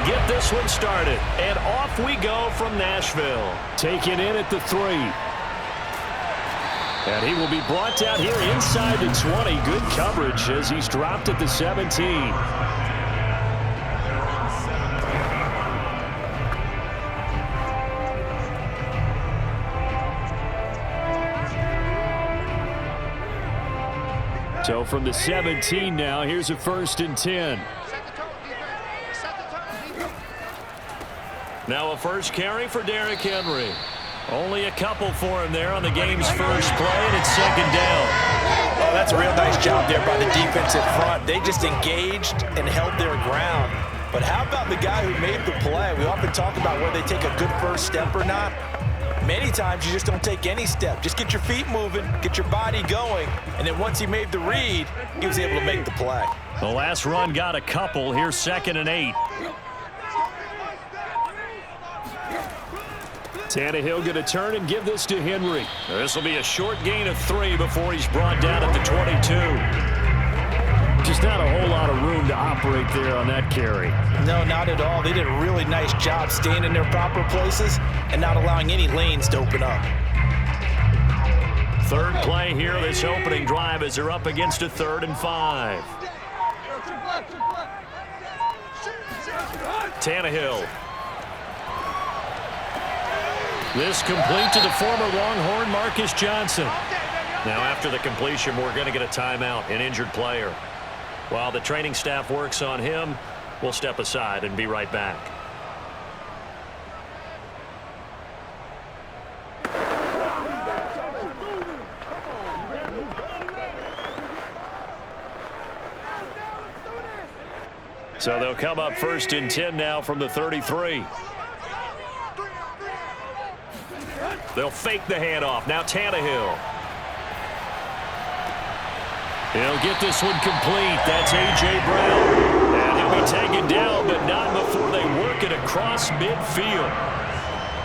get this one started. And off we go from Nashville. Taken in at the 3. And he will be brought down here inside the 20. Good coverage as he's dropped at the 17. So from the 17 now, here's a 1st and 10. Now a first carry for Derrick Henry. Only a couple for him there on the game's first play, and it's 2nd down. Oh, that's a real nice job there by the defensive front. They just engaged and held their ground. But how about the guy who made the play? We often talk about whether they take a good first step or not. Many times you just don't take any step. Just get your feet moving, get your body going, and then once he made the read, he was able to make the play. The last run got a couple. Here's 2nd and 8. Tannehill going to turn and give this to Henry. This will be a short gain of 3 before he's brought down at the 22. Just not a whole lot of room to operate there on that carry. No, not at all. They did a really nice job staying in their proper places and not allowing any lanes to open up. 3rd play here, this opening drive, as they're up against a 3rd and 5. Tannehill. This complete to the former Longhorn Marcus Johnson. Now after the completion, we're going to get a timeout, an injured player. While the training staff works on him, we'll step aside and be right back. So they'll come up 1st and 10 now from the 33. They'll fake the handoff. Now Tannehill. He'll get this one complete. That's A.J. Brown. And he'll be taken down, but not before they work it across midfield.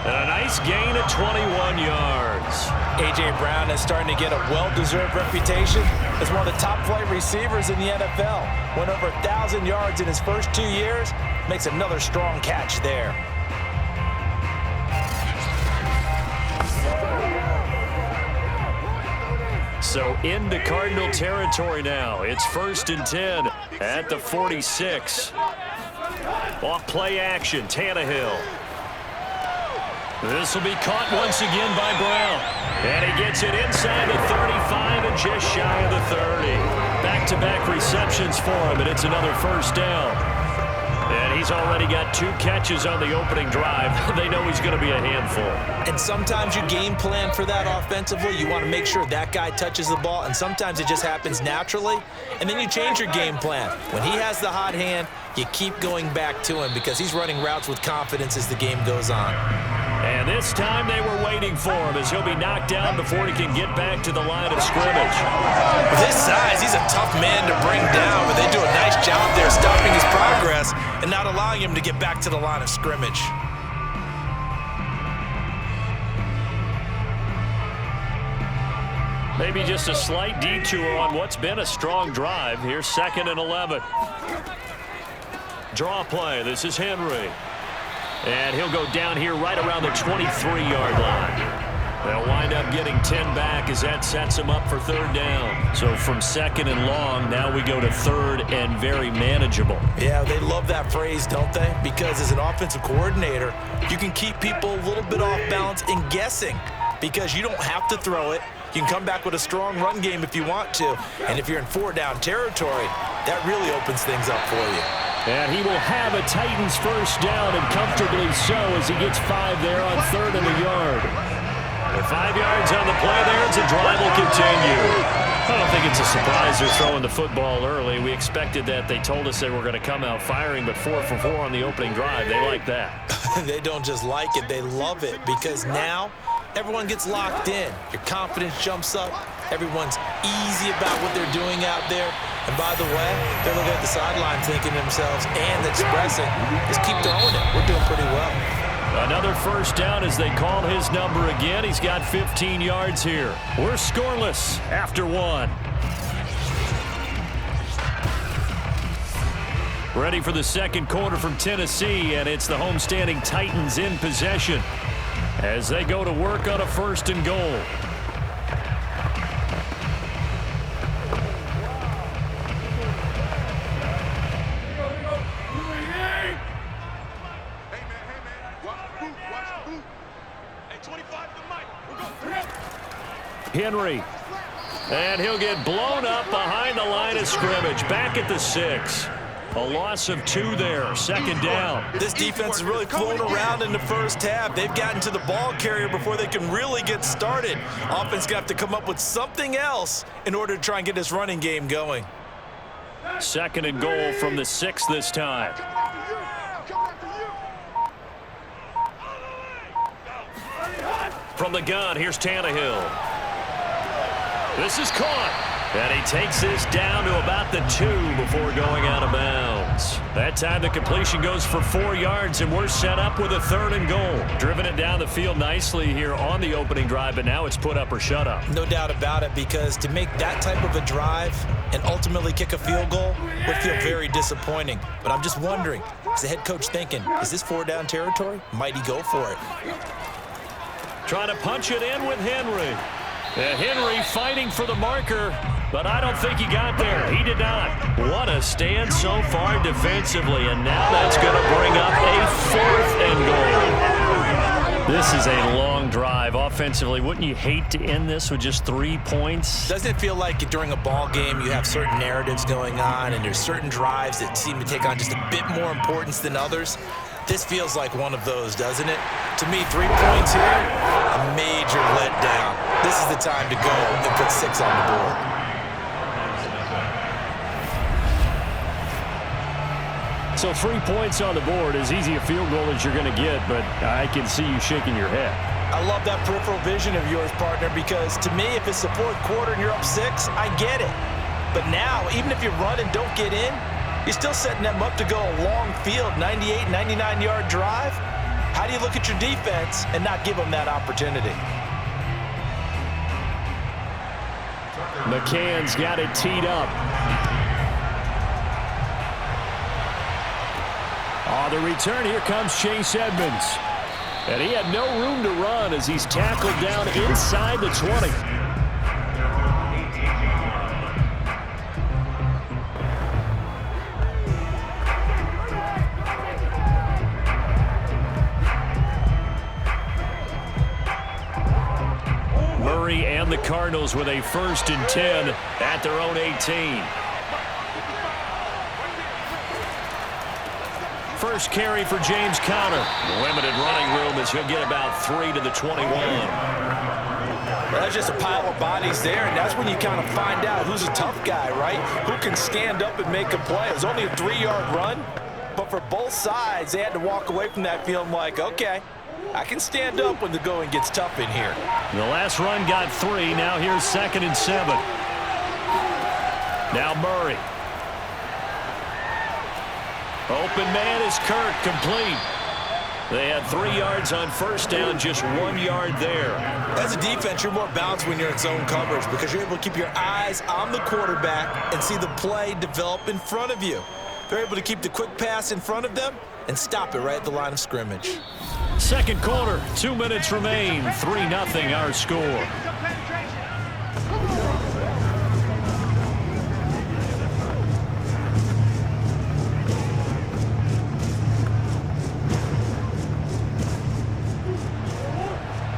And a nice gain of 21 yards. A.J. Brown is starting to get a well-deserved reputation as one of the top-flight receivers in the NFL. Went over 1,000 yards in his first 2 years. Makes another strong catch there. So into Cardinal territory now. It's 1st and 10 at the 46. Off play action, Tannehill. This will be caught once again by Brown. And he gets it inside the 35 and just shy of the 30. Back-to-back receptions for him, and it's another 1st down. And he's already got 2 catches on the opening drive. They know he's going to be a handful. And sometimes you game plan for that offensively. You want to make sure that guy touches the ball, and sometimes it just happens naturally. And then you change your game plan. When he has the hot hand, you keep going back to him because he's running routes with confidence as the game goes on. And this time they were waiting for him as he'll be knocked down before he can get back to the line of scrimmage. With his size, he's a tough man to bring down, but they do a nice job there stopping his progress and not allowing him to get back to the line of scrimmage. Maybe just a slight detour on what's been a strong drive. Here's 2nd and 11. Draw play. This is Henry. And he'll go down here right around the 23-yard line. They'll wind up getting 10 back as that sets him up for 3rd down. So from 2nd and long, now we go to 3rd and very manageable. Yeah, they love that phrase, don't they? Because as an offensive coordinator, you can keep people a little bit off balance and guessing because you don't have to throw it. You can come back with a strong run game if you want to. And if you're in 4-down territory, that really opens things up for you. And he will have a Titans 1st down, and comfortably so as he gets 5 there on 3rd and a yard. With 5 yards on the play there, as the drive will continue. I don't think it's a surprise they're throwing the football early. We expected that. They told us they were going to come out firing, but 4 for 4 on the opening drive. They like that. They don't just like it, they love it, because now everyone gets locked in. Your confidence jumps up. Everyone's easy about what they're doing out there. And by the way, they're looking at the sideline thinking to themselves and expressing, just keep throwing it. We're doing pretty well. Another 1st down as they call his number again. He's got 15 yards here. We're scoreless after 1. Ready for the second quarter from Tennessee, and it's the homestanding Titans in possession as they go to work on a 1st and goal. Henry. And he'll get blown up behind the line of scrimmage. Back at the 6. A loss of 2 there. 2nd down. This defense is really flown around in the first half. They've gotten to the ball carrier before they can really get started. Offense got to come up with something else in order to try and get this running game going. 2nd and goal from the 6 this time. From the gun, here's Tannehill. This is caught, and he takes this down to about the 2 before going out of bounds. That time the completion goes for 4 yards, and we're set up with a 3rd and goal. Driven it down the field nicely here on the opening drive, but now it's put up or shut up. No doubt about it, because to make that type of a drive and ultimately kick a field goal would feel very disappointing. But I'm just wondering, is the head coach thinking, is this 4-down territory? Might he go for it? Trying to punch it in with Henry. Henry fighting for the marker, but I don't think he got there. He did not. What a stand so far defensively, and now that's going to bring up a 4th and goal. This is a long drive offensively. Wouldn't you hate to end this with just 3 points? Doesn't it feel like during a ball game you have certain narratives going on and there's certain drives that seem to take on just a bit more importance than others? This feels like one of those, doesn't it? To me, 3 points here, a major letdown. This is the time to go and put 6 on the board. So 3 points on the board, as easy a field goal as you're going to get, but I can see you shaking your head. I love that peripheral vision of yours, partner, because to me, if it's the 4th quarter and you're up 6, I get it. But now, even if you run and don't get in, you're still setting them up to go a long field, 98, 99-yard drive. How do you look at your defense and not give them that opportunity? McCann's got it teed up. On the return, here comes Chase Edmonds. And he had no room to run as he's tackled down inside the 20. And the Cardinals with a 1st and 10 at their own 18. First carry for James Conner. Limited running room as he'll get about 3 to the 21. Well, that's just a pile of bodies there, and that's when you kind of find out who's a tough guy, right? Who can stand up and make a play. It was only a 3-yard run, but for both sides, they had to walk away from that feeling like, okay, I can stand up when the going gets tough in here. The last run got 3. Now here's 2nd and 7. Now Murray. Open man is Kirk, complete. They had 3 yards on 1st down, just 1 yard there. As a defense, you're more balanced when you're in zone coverage because you're able to keep your eyes on the quarterback and see the play develop in front of you. They're able to keep the quick pass in front of them and stop it right at the line of scrimmage. Second quarter, 2 minutes remain. 3-0 our score.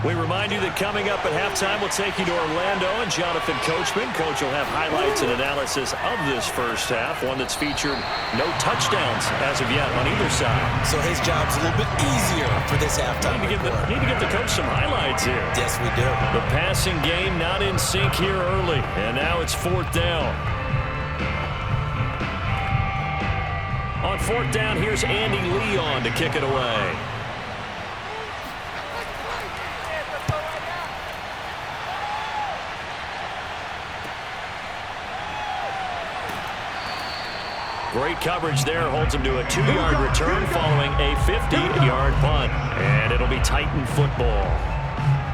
We remind you that coming up at halftime, we'll take you to Orlando and Jonathan Coachman. Coach will have highlights and analysis of this first half, one that's featured no touchdowns as of yet on either side. So his job's a little bit easier for this halftime. Need to give the coach some highlights here. Yes, we do. The passing game not in sync here early, and now it's 4th down. On 4th down, here's Andy Leon to kick it away. Great coverage there, holds him to a 2-yard return following a 50-yard punt. And it'll be Titan football.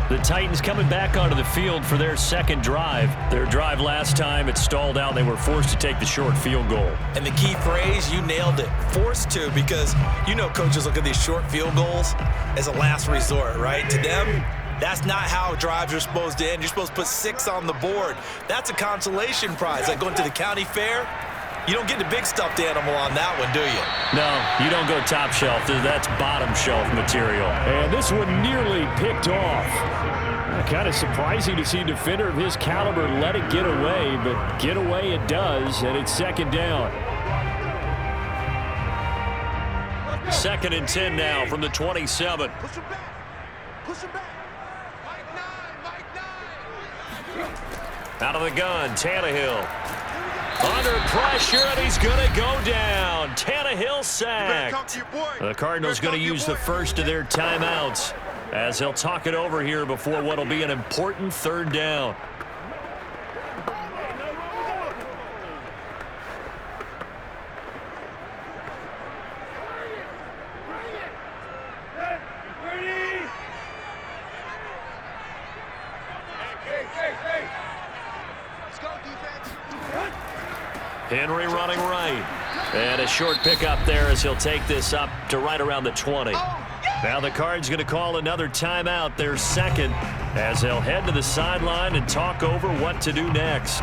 The Titans coming back onto the field for their second drive. Their drive last time, it stalled out. They were forced to take the short field goal. And the key phrase, you nailed it, forced to, because you know coaches look at these short field goals as a last resort, right? To them, that's not how drives are supposed to end. You're supposed to put 6 on the board. That's a consolation prize. Like going to the county fair, you don't get the big stuffed animal on that one, do you? No, you don't go top shelf. That's bottom shelf material. And this one nearly picked off. Kind of surprising to see a defender of his caliber let it get away, but get away it does, and it's second down. 2nd and 10 now from the 27. Push him back. Push him back. Mike 9. Out of the gun, Tannehill. Under pressure, and he's going to go down. Tannehill sacked. The Cardinals going to use the first of their timeouts as he'll talk it over here before what will be an important 3rd down. Henry running right. And a short pickup there as he'll take this up to right around the 20. Now the Cards going to call another timeout, their second, as they'll head to the sideline and talk over what to do next.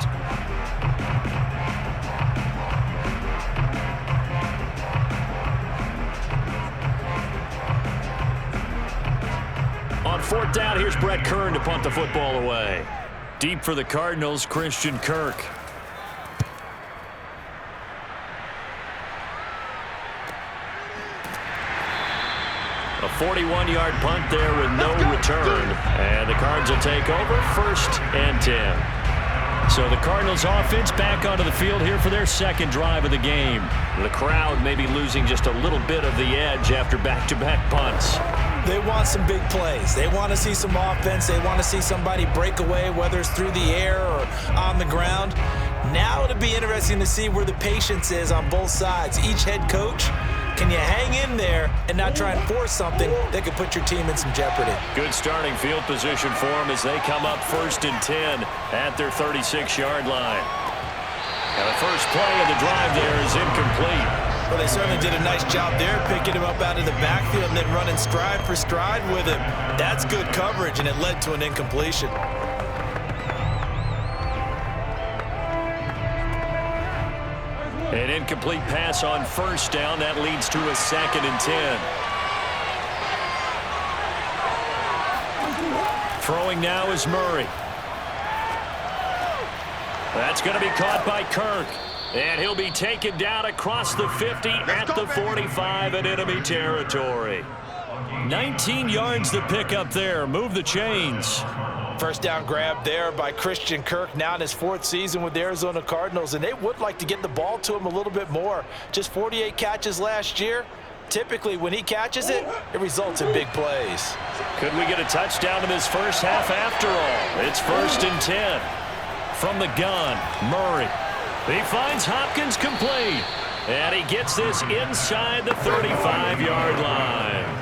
On 4th down, here's Brett Kern to punt the football away. Deep for the Cardinals, Christian Kirk. A 41-yard punt there with no return. And the Cards will take over 1st and 10. So the Cardinals offense back onto the field here for their second drive of the game. The crowd may be losing just a little bit of the edge after back-to-back punts. They want some big plays. They want to see some offense. They want to see somebody break away, whether it's through the air or on the ground. Now it'll be interesting to see where the patience is on both sides. Each head coach, can you hang in there and not try and force something that could put your team in some jeopardy? Good starting field position for them as they come up 1st and 10 at their 36-yard line. Now the first play of the drive there is incomplete. Well, they certainly did a nice job there, picking him up out of the backfield and then running stride for stride with him. That's good coverage, and it led to an incompletion. An incomplete pass on 1st down. That leads to a 2nd and 10. Throwing now is Murray. That's going to be caught by Kirk. And he'll be taken down across the 50 at the 45 in enemy territory. 19 yards to pick up there. Move the chains. First down grab there by Christian Kirk, now in his 4th season with the Arizona Cardinals, and they would like to get the ball to him a little bit more. Just 48 catches last year. Typically, when he catches it, it results in big plays. Could we get a touchdown in this first half after all? It's 1st and 10. From the gun, Murray. He finds Hopkins complete. And he gets this inside the 35-yard line.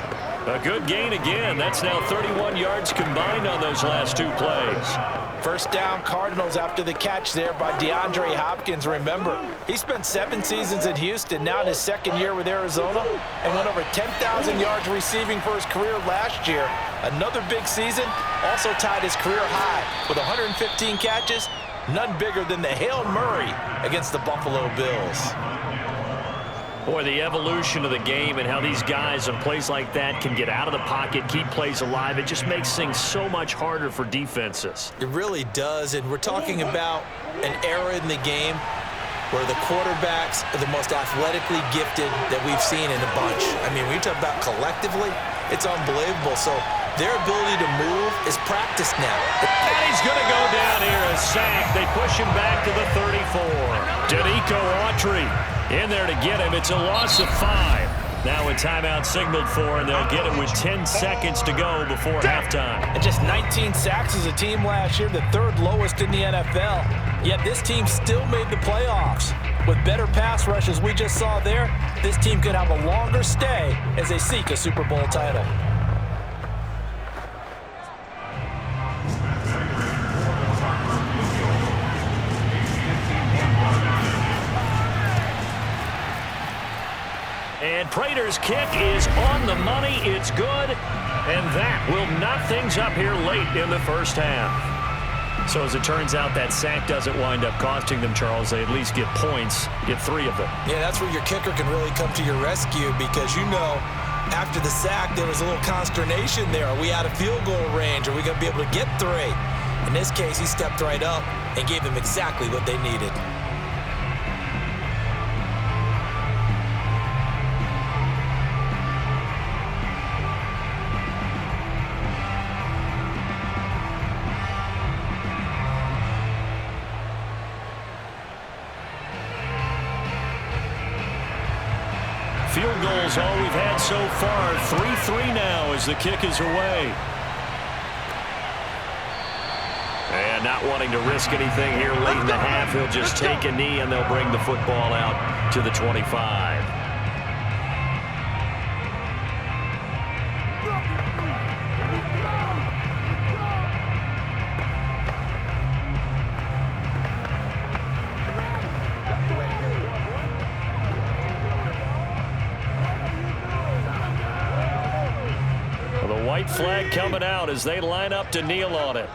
A good gain again. That's now 31 yards combined on those last 2 plays. First down Cardinals after the catch there by DeAndre Hopkins. Remember, he spent 7 seasons in Houston, now in his 2nd year with Arizona, and went over 10,000 yards receiving for his career last year. Another big season, also tied his career high with 115 catches, none bigger than the Hail Murray against the Buffalo Bills. Boy, the evolution of the game and how these guys on plays like that can get out of the pocket, keep plays alive, it just makes things so much harder for defenses. It really does, and we're talking about an era in the game where the quarterbacks are the most athletically gifted that we've seen in a bunch. I mean, when you talk about collectively, it's unbelievable. So their ability to move is practiced now. And he's going to go down here, a sack. They push him back to the 34. Danico Autry in there to get him. It's a loss of 5. Now a timeout signaled for, and they'll get it with 10 seconds to go before halftime. And just 19 sacks as a team last year, the 3rd lowest in the NFL. Yet this team still made the playoffs. With better pass rush as we just saw there, this team could have a longer stay as they seek a Super Bowl title. And Prater's kick is on the money. It's good. And that will knock things up here late in the first half. So as it turns out, that sack doesn't wind up costing them, Charles. They at least get points, get 3 of them. Yeah, that's where your kicker can really come to your rescue because, you know, after the sack, there was a little consternation there. Are we out of field goal range? Are we going to be able to get 3? In this case, he stepped right up and gave them exactly what they needed. Field goals all we've had so far. 3-3 now as the kick is away. And not wanting to risk anything here late in the half, he'll just take a knee and they'll bring the football out to the 25. White flag coming out as they line up to kneel on it.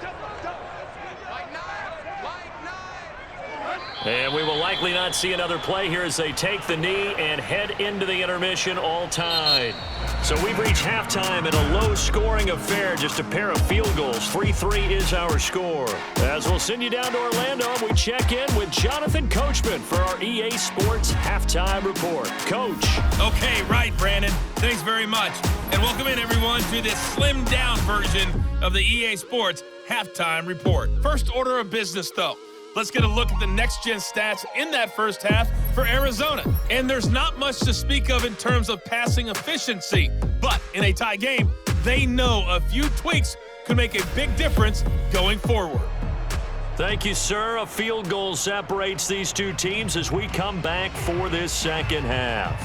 And we will likely not see another play here as they take the knee and head into the intermission all tied. So we've reached halftime in a low-scoring affair, just a pair of field goals. 3-3 is our score. As we'll send you down to Orlando, we check in with Jonathan Coachman for our EA Sports Halftime Report. Coach. Okay, right, Brandon. Thanks very much. And welcome in, everyone, to this slimmed-down version of the EA Sports Halftime Report. First order of business, though. Let's get a look at the next-gen stats in that first half for Arizona. And there's not much to speak of in terms of passing efficiency. But in a tie game, they know a few tweaks could make a big difference going forward. Thank you, sir. A field goal separates these two teams as we come back for this second half.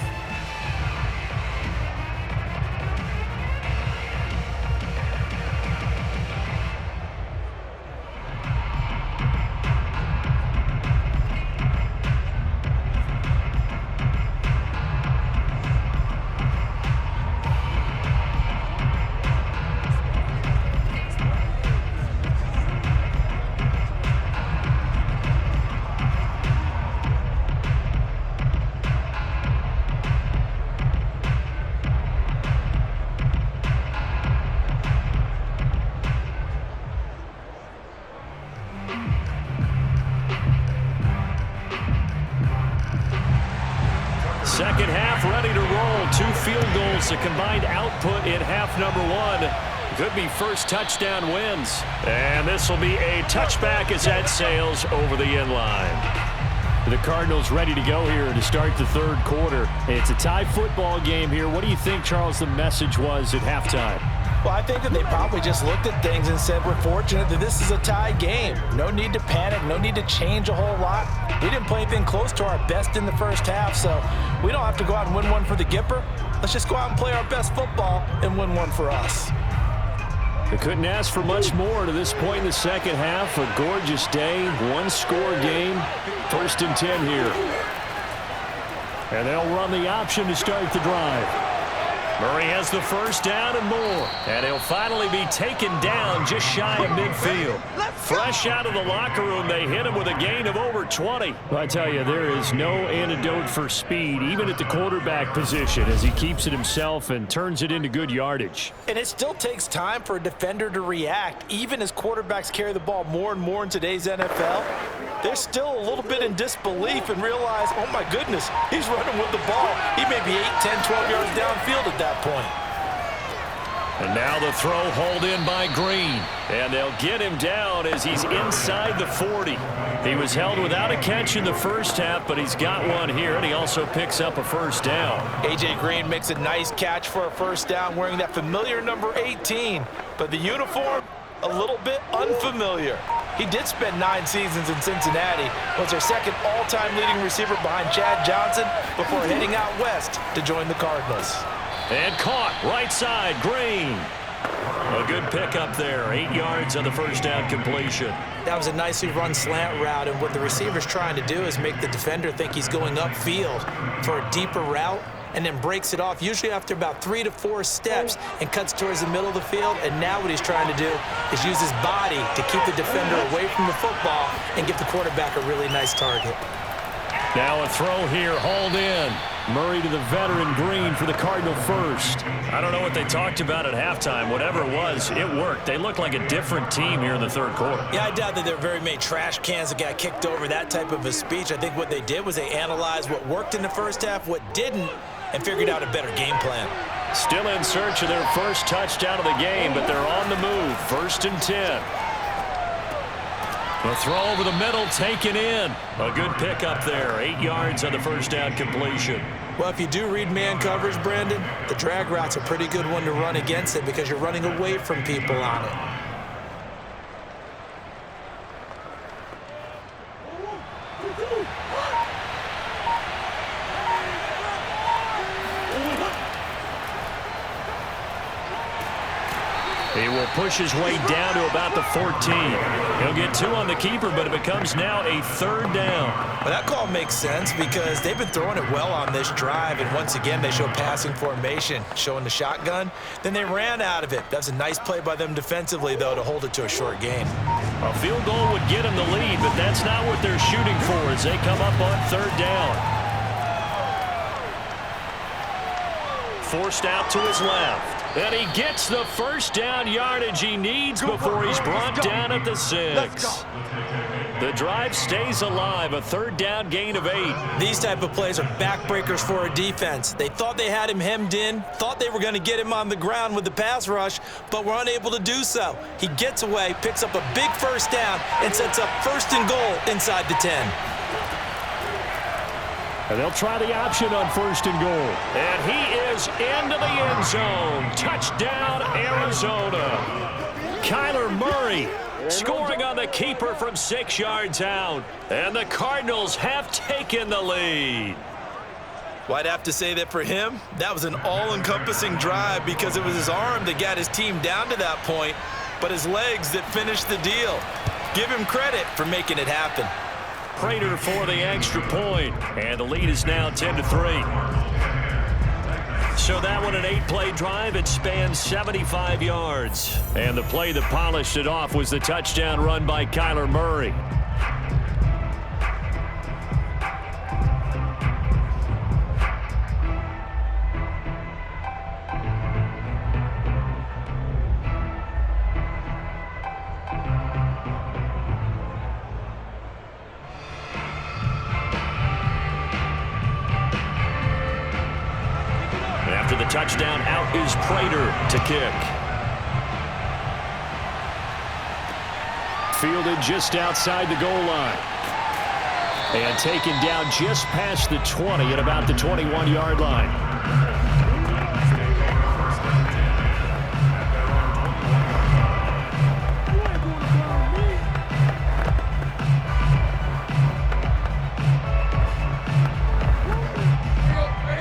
Second half ready to roll. 2 field goals, the combined output in half number 1. Could be first touchdown wins. And this will be a touchback as that sails over the end line. The Cardinals ready to go here to start the third quarter. It's a tie football game here. What do you think, Charles, the message was at halftime? Well, I think that they probably just looked at things and said, we're fortunate that this is a tie game. No need to panic, no need to change a whole lot. We didn't play anything close to our best in the first half, so we don't have to go out and win one for the Gipper. Let's just go out and play our best football and win one for us. They couldn't ask for much more to this point in the second half. A gorgeous day, 1-score game, 1st and 10 here. And they'll run the option to start the drive. Murray has the first down and more. And he'll finally be taken down just shy of midfield. Fresh out of the locker room, they hit him with a gain of over 20. Well, I tell you, there is no antidote for speed, even at the quarterback position, as he keeps it himself and turns it into good yardage. And it still takes time for a defender to react, even as quarterbacks carry the ball more and more in today's NFL. They're still a little bit in disbelief and realize, oh my goodness, he's running with the ball. He may be 8, 10, 12 yards downfield at that point. And now the throw hauled in by Green. And they'll get him down as he's inside the 40. He was held without a catch in the first half, but he's got one here, and he also picks up a first down. A.J. Green makes a nice catch for a first down wearing that familiar number 18. But the uniform, a little bit unfamiliar. He did spend 9 seasons in Cincinnati, was their second all-time leading receiver behind Chad Johnson before heading out west to join the Cardinals. And caught right side, Green. A good pickup there, 8 yards on the first down completion. That was a nicely run slant route, and what the receiver's trying to do is make the defender think he's going upfield for a deeper route, and then breaks it off, usually after about 3 to 4 steps, and cuts towards the middle of the field. And now what he's trying to do is use his body to keep the defender away from the football and give the quarterback a really nice target. Now a throw here, hauled in. Murray to the veteran Green for the Cardinal first. I don't know what they talked about at halftime. Whatever it was, it worked. They look like a different team here in the third quarter. Yeah, I doubt that there are very many trash cans that got kicked over, that type of a speech. I think what they did was they analyzed what worked in the first half, what didn't, and figured out a better game plan. Still in search of their first touchdown of the game, but they're on the move. 1st and 10. The throw over the middle, taken in. A good pickup there. 8 yards on the first down completion. Well, if you do read man coverage, Brandon, the drag route's a pretty good one to run against it because you're running away from people on it. He will push his way down to about the 14. He'll get 2 on the keeper, but it becomes now a 3rd down. Well, that call makes sense because they've been throwing it well on this drive, and once again, they show passing formation, showing the shotgun. Then they ran out of it. That's a nice play by them defensively, though, to hold it to a short gain. A field goal would get them the lead, but that's not what they're shooting for as they come up on 3rd down. Forced out to his left. And he gets the first down yardage he needs before he's brought down at the 6. The drive stays alive, a 3rd down gain of 8. These type of plays are backbreakers for a defense. They thought they had him hemmed in, thought they were going to get him on the ground with the pass rush, but were unable to do so. He gets away, picks up a big first down, and sets up 1st and goal inside the 10. And they'll try the option on 1st and goal. And he is into the end zone. Touchdown, Arizona. Kyler Murray scoring on the keeper from 6 yards out. And the Cardinals have taken the lead. Well, I'd have to say that for him, that was an all-encompassing drive because it was his arm that got his team down to that point, but his legs that finished the deal. Give him credit for making it happen. Prater for the extra point, and the lead is now 10-3. So that one, an 8-play drive. It spans 75 yards. And the play that polished it off was the touchdown run by Kyler Murray. After the touchdown, out is Prater to kick. Fielded just outside the goal line. And taken down just past the 20 at about the 21-yard line.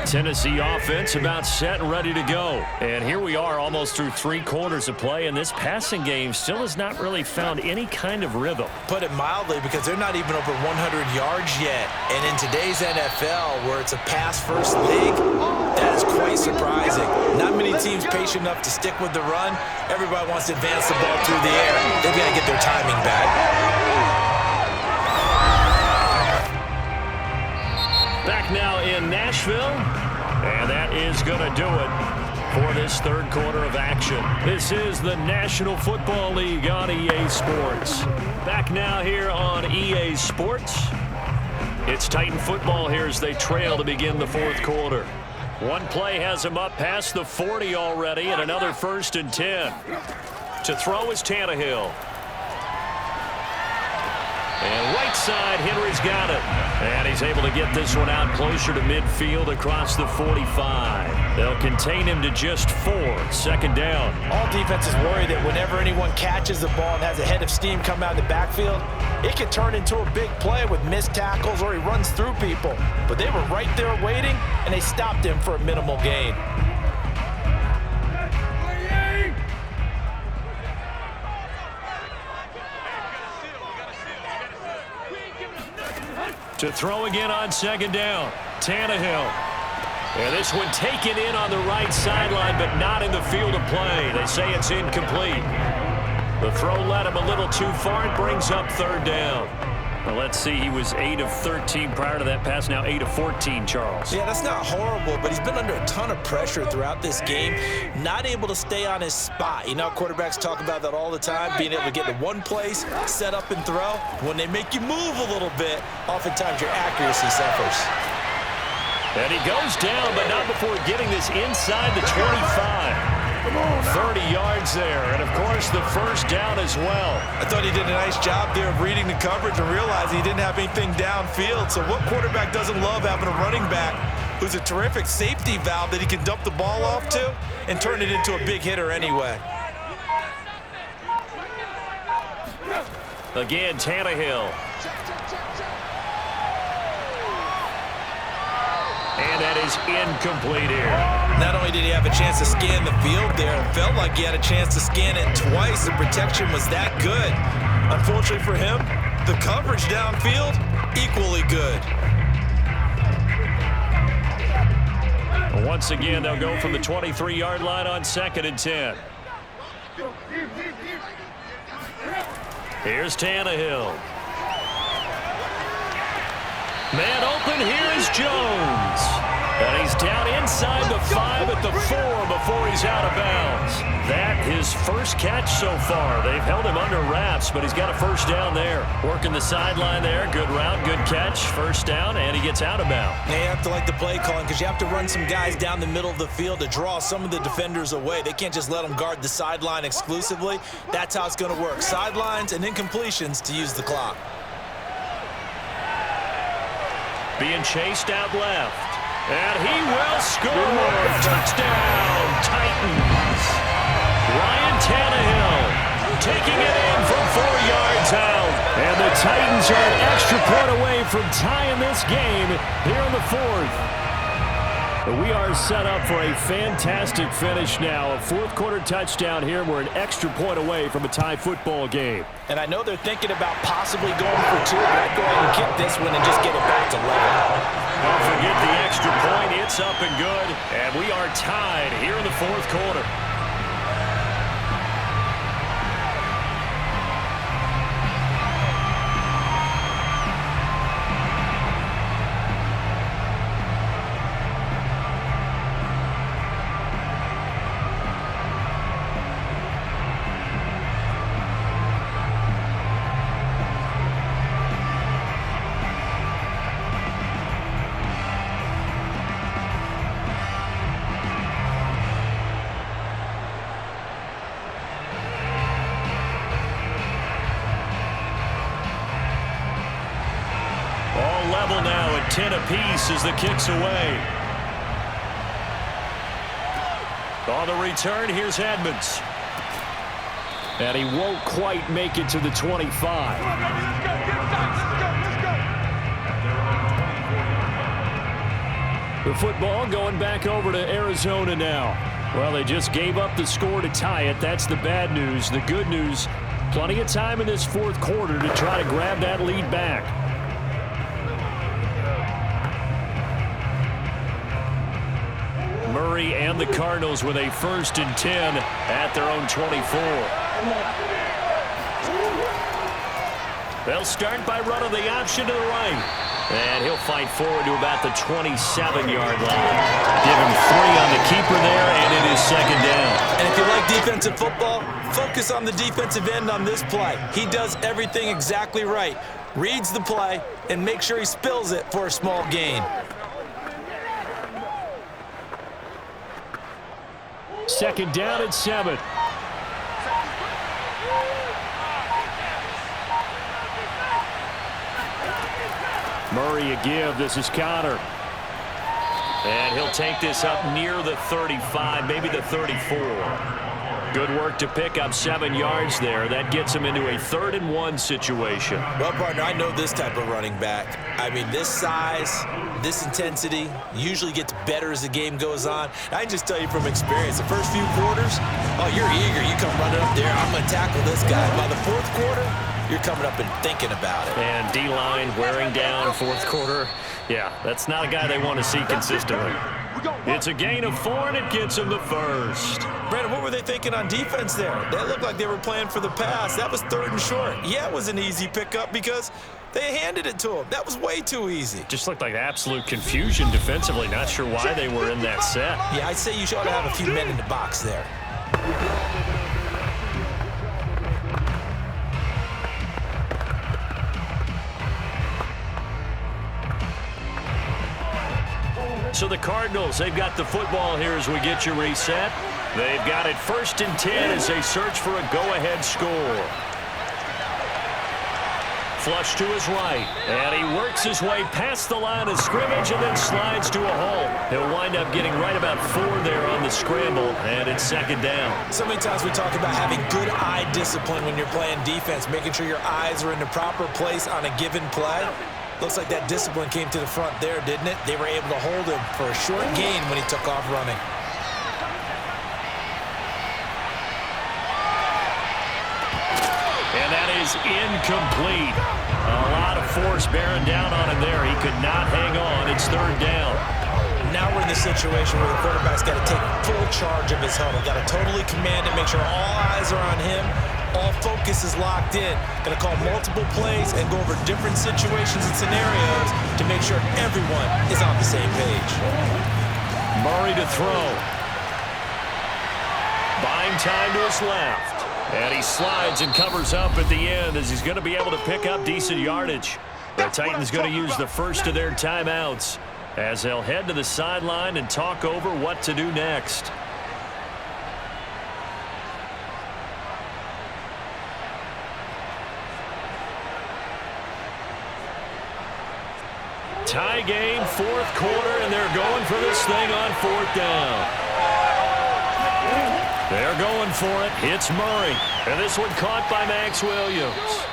Tennessee offense about set and ready to go. And here we are almost through 3 quarters of play, and this passing game still has not really found any kind of rhythm. Put it mildly, because they're not even over 100 yards yet. And in today's NFL, where it's a pass-first league, that is quite surprising. Not many teams patient enough to stick with the run. Everybody wants to advance the ball through the air. They've got to get their timing back. Back now in Nashville, and that is going to do it for this 3rd quarter of action. This is the National Football League on EA Sports. Back now here on EA Sports. It's Titan football here as they trail to begin the 4th quarter. One play has them up past the 40 already, and another 1st and 10. To throw is Tannehill. And right side, Henry's got it. And he's able to get this one out closer to midfield across the 45. They'll contain him to just 4. 2nd down. All defenses worry that whenever anyone catches the ball and has a head of steam come out of the backfield, it can turn into a big play with missed tackles or he runs through people. But they were right there waiting, and they stopped him for a minimal gain. To throw again on 2nd down. Tannehill. And this one taken in on the right sideline, but not in the field of play. They say it's incomplete. The throw led him a little too far and brings up third down. Well, let's see. He was 8 of 13 prior to that pass. Now 8 of 14, Charles. Yeah, that's not horrible, but he's been under a ton of pressure throughout this game. Not able to stay on his spot. You know, quarterbacks talk about that all the time, being able to get to one place, set up and throw. When they make you move a little bit, oftentimes your accuracy suffers. And he goes down, but not before getting this inside the 25. 30 yards there, and of course the first down as well. I thought he did a nice job there of reading the coverage and realizing he didn't have anything downfield. So what quarterback doesn't love having a running back who's a terrific safety valve that he can dump the ball off to and turn it into a big hitter anyway? Again, Tannehill. And that is incomplete here. Not only did he have a chance to scan the field there, it felt like he had a chance to scan it twice. The protection was that good. Unfortunately for him, the coverage downfield, equally good. Once again, they'll go from the 23-yard line on 2nd and 10. Here's Tannehill. Man open, here is Jones. And he's down inside the 5 at the 4 before he's out of bounds. That his first catch so far. They've held him under wraps, but he's got a first down there. Working the sideline there. Good route, good catch. First down, and he gets out of bounds. They have to like the play calling because you have to run some guys down the middle of the field to draw some of the defenders away. They can't just let them guard the sideline exclusively. That's how it's going to work. Sidelines and incompletions to use the clock. Being chased out left. And he will score. Touchdown, Titans. Ryan Tannehill taking it in from 4 yards out. And the Titans are an extra point away from tying this game here in the 4th. We are set up for a fantastic finish now. A 4th quarter touchdown here. We're an extra point away from a tie football game. And I know they're thinking about possibly going for 2, but I'd go ahead and kick this one and just get it back to level. Don't forget the extra point. It's up and good. And we are tied here in the 4th quarter. Level now at 10 apiece as the kick's away. On the return, here's Edmonds. And he won't quite make it to the 25. The football going back over to Arizona now. Well, they just gave up the score to tie it. That's the bad news. The good news, plenty of time in this 4th quarter to try to grab that lead back. Murray and the Cardinals with a 1st and 10 at their own 24. They'll start by running the option to the right. And he'll fight forward to about the 27-yard line. Give him 3 on the keeper there, and it is 2nd down. And if you like defensive football, focus on the defensive end on this play. He does everything exactly right. Reads the play and makes sure he spills it for a small gain. 2nd down at 7. Murray a give. This is Connor. And he'll take this up near the 35, maybe the 34. Good work to pick up 7 yards there. That gets him into a 3rd and 1 situation. Well, partner, I know this type of running back. I mean, this size, this intensity usually gets better as the game goes on. I can just tell you from experience, the first few quarters, oh, you're eager. You come running up there. I'm going to tackle this guy. By the 4th quarter, you're coming up and thinking about it. And D-line wearing down 4th quarter. Yeah, that's not a guy they want to see consistently. It's a gain of 4, and it gets him the first. Brandon, what were they thinking on defense there? They looked like they were playing for the pass. That was 3rd and short. Yeah, it was an easy pickup because they handed it to him. That was way too easy. Just looked like absolute confusion defensively. Not sure why they were in that set. Yeah, I'd say you should have a few men in the box there. So the Cardinals, they've got the football here as we get you reset. They've got it 1st and 10 as they search for a go-ahead score. Flush to his right, and he works his way past the line of scrimmage and then slides to a halt. He'll wind up getting right about 4 there on the scramble, and it's 2nd down. So many times we talk about having good eye discipline when you're playing defense, making sure your eyes are in the proper place on a given play. Looks like that discipline came to the front there, didn't it? They were able to hold him for a short gain when he took off running. And that is incomplete. A lot of force bearing down on him there. He could not hang on. It's 3rd down. Now we're in the situation where the quarterback's got to take full charge of his huddle. Got to totally command it, make sure all eyes are on him. All focus is locked in. Got to call multiple plays and go over different situations and scenarios to make sure everyone is on the same page. Murray to throw. Buying time to his left. And he slides and covers up at the end as he's going to be able to pick up decent yardage. The Titans going to use the first of their timeouts as they'll head to the sideline and talk over what to do next. Tie game, 4th quarter, and they're going for this thing on 4th down. They're going for it. It's Murray. And this one caught by Max Williams.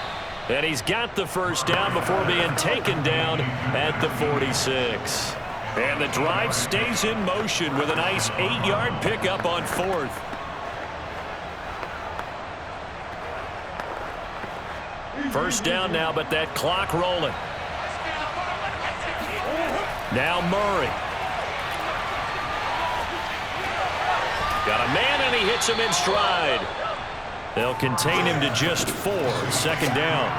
And he's got the first down before being taken down at the 46. And the drive stays in motion with a nice 8-yard pickup on 4th. First down now, but that clock rolling. Now Murray. Got a man, and he hits him in stride. They'll contain him to just 4. 2nd down.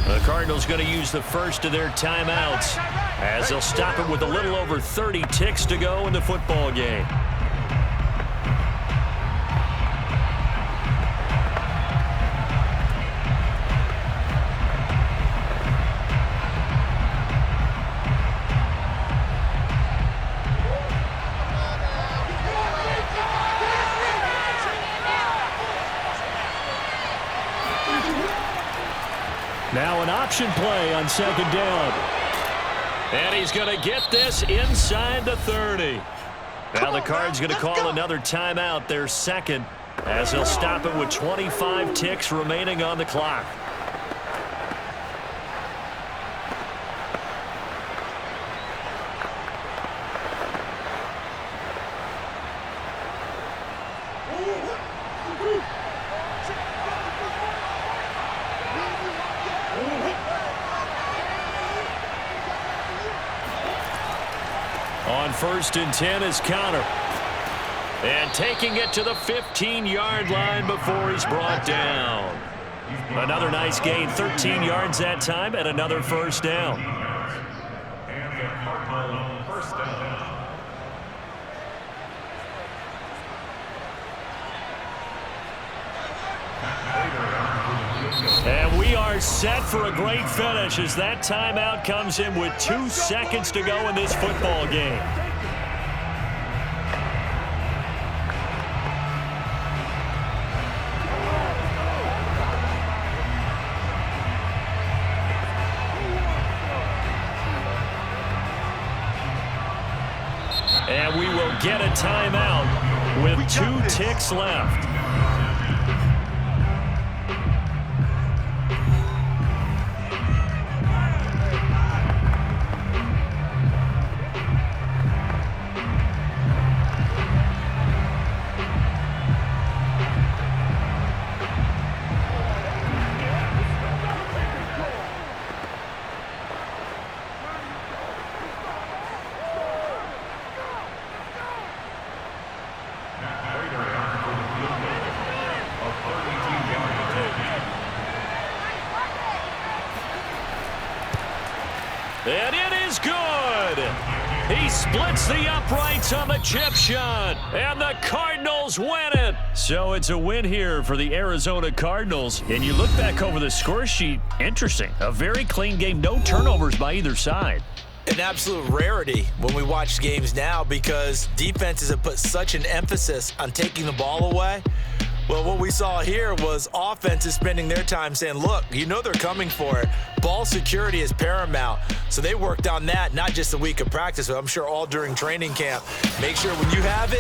The Cardinals going to use the first of their timeouts as they'll stop it with a little over 30 ticks to go in the football game. Now an option play on 2nd down. And he's going to get this inside the 30. Now the Cards going to call another timeout, their 2nd, as they'll stop it with 25 ticks remaining on the clock. On 1st and 10 is Connor. And taking it to the 15-yard line before he's brought down. Another nice gain, 13 yards that time, and another first down. And we are set for a great finish as that timeout comes in with 2 seconds to go in this football game. And we will get a timeout with 2 ticks left. He splits the uprights on the chip shot, and the Cardinals win it. So it's a win here for the Arizona Cardinals. And you look back over the score sheet, interesting. A very clean game, no turnovers by either side. An absolute rarity when we watch games now because defenses have put such an emphasis on taking the ball away. Well, what we saw here was offenses spending their time saying, look, you know they're coming for it. Ball security is paramount. So they worked on that, not just a week of practice, but I'm sure all during training camp. Make sure when you have it,